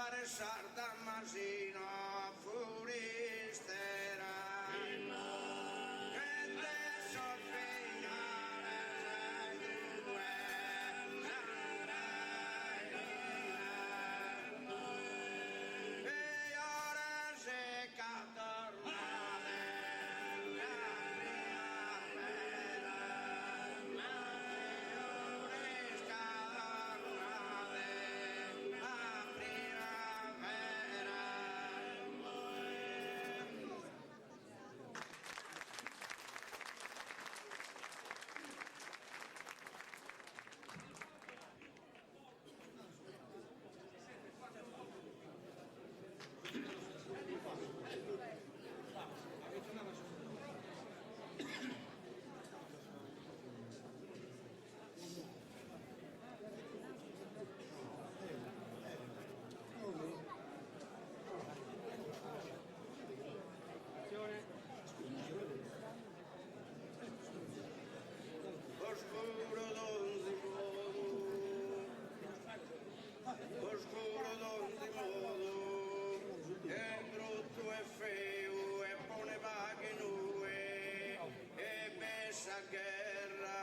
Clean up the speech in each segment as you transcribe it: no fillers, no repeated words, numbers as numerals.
mare sarda masino furistera oscuro d'ogni modo, è brutto e feo e pone vaghe nue e bessa guerra.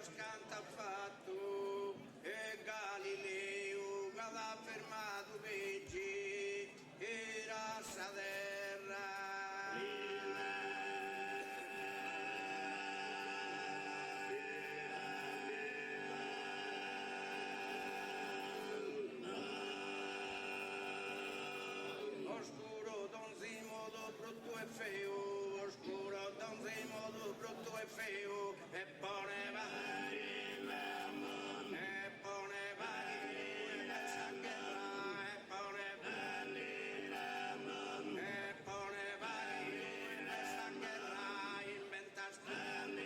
Scanta fatto e Galileo che l'ha fermato peggi era sa terra. Oscuro d'ogni modo brutto e feo, oscuro d'ogni modo brutto e feo, e pone vari, e pone vari, e saccherà, e pone vari, e pone vari, e saccherà, inventa scanta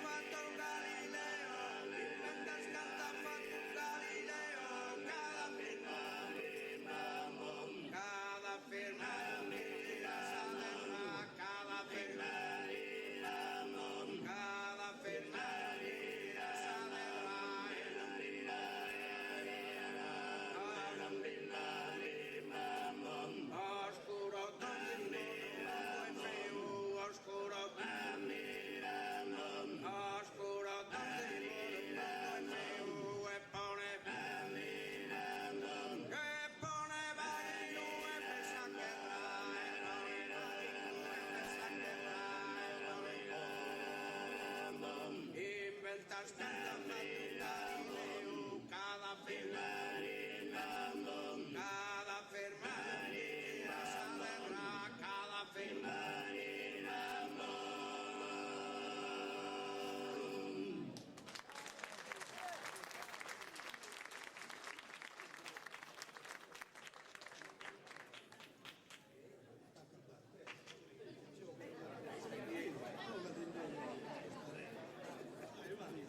fatto un Galileo, inventa scanta fatto un Galileo, cada firma, cada oscuro d'ogni modo e feo, oscuro d'ogni modo e feo, e pone vari nue per saccherà, e pone vari nue per saccherà, inventa scanta fatto Galileo, cada fermarina sa terra, cada fermarina Arrivati.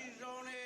precisione